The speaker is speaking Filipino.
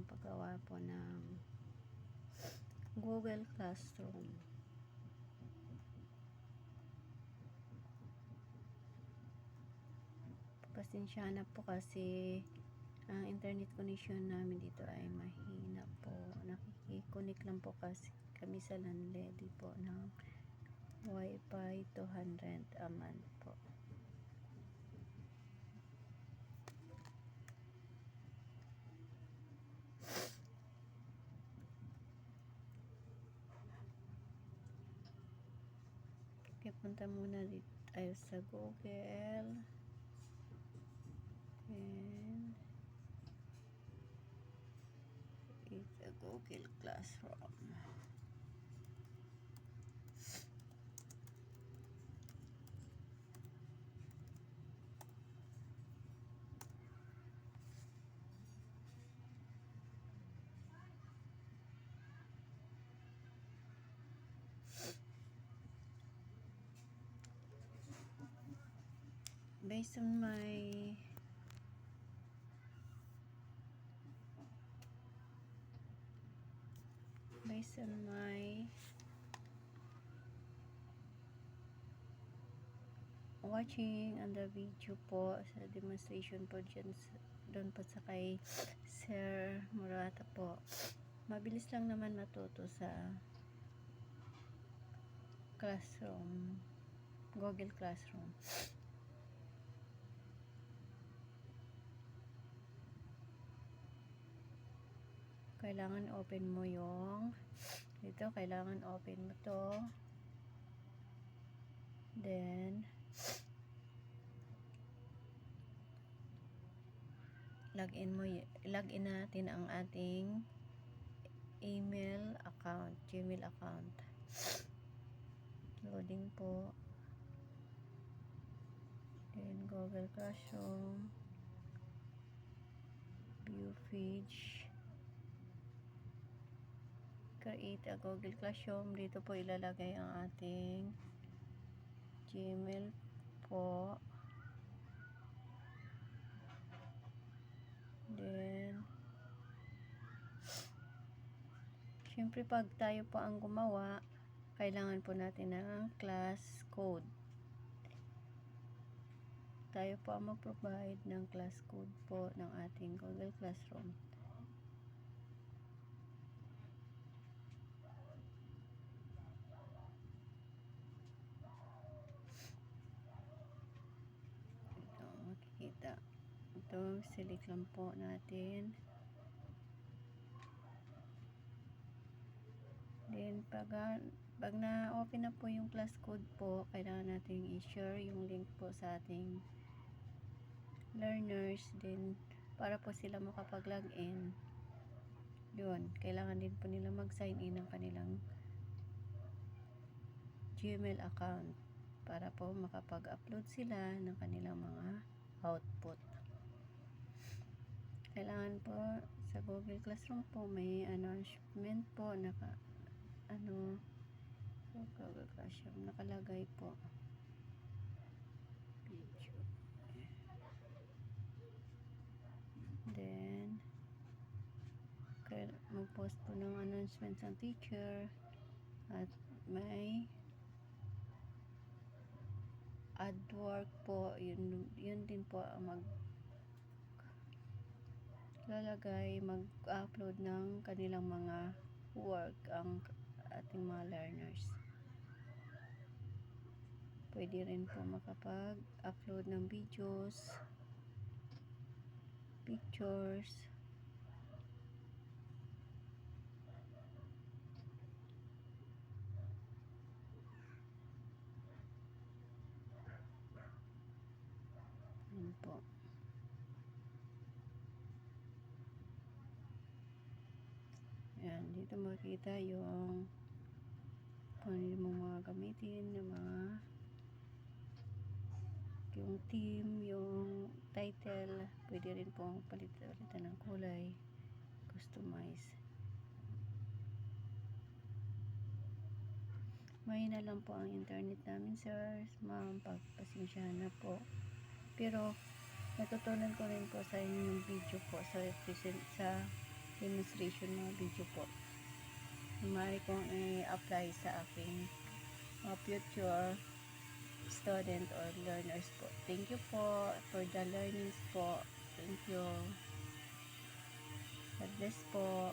paggawa po ng Google Classroom. Pasensya na po kasi ang internet connection namin dito ay mahina po. Nakikiconnect lang po kasi kami sa landlady po ng Wi-Fi 200 a month po. Okay, punta muna dito tayo sa Google. And it's a Google Classroom. Based on my watching on the video po sa demonstration po dyan doon po sa kay Sir Murata po, mabilis lang naman matuto sa classroom, Google Classroom. Kailangan open mo yung dito, kailangan open mo to, then login natin ang ating email account, Gmail account. Loading po. Then Google Classroom, view page, create a Google Classroom. Dito po ilalagay ang ating Gmail po. Then syempre pag tayo po ang gumawa, kailangan po natin ng class code. Tayo po ang mag-provide ng class code po ng ating Google Classroom. Ito, makikita. Ito, select lang po natin. Then, pag na-open na po yung class code po, kailangan natin i-share yung link po sa ating learners. Then, para po sila makapag-login, yun, kailangan din po nila mag-sign in ng kanilang Gmail account para po makapag-upload sila ng kanilang mga output. Kailangan po sa Google Classroom po may announcement po Google Classroom nakalagay po video. Then mag-post po ng announcement ang teacher at may add work po, yun din po ang mag-upload ng kanilang mga work ang ating mga learners. Pwede rin po makapag-upload ng videos, pictures, yun po. Yan, dito makikita yung paano mo mga gamitin ng mga yung theme, yung title, pwede rin pong palitan ng kulay, customize. Mahina lang po ang internet namin, sir, ma'am, pagpasensya na po. Pero natutunan ko rin po sa inyong video po sa demonstration mga video po. Maaari kong i-apply sa aking mga future student or learners po. Thank you po for the learnings po. Thank you. God bless po.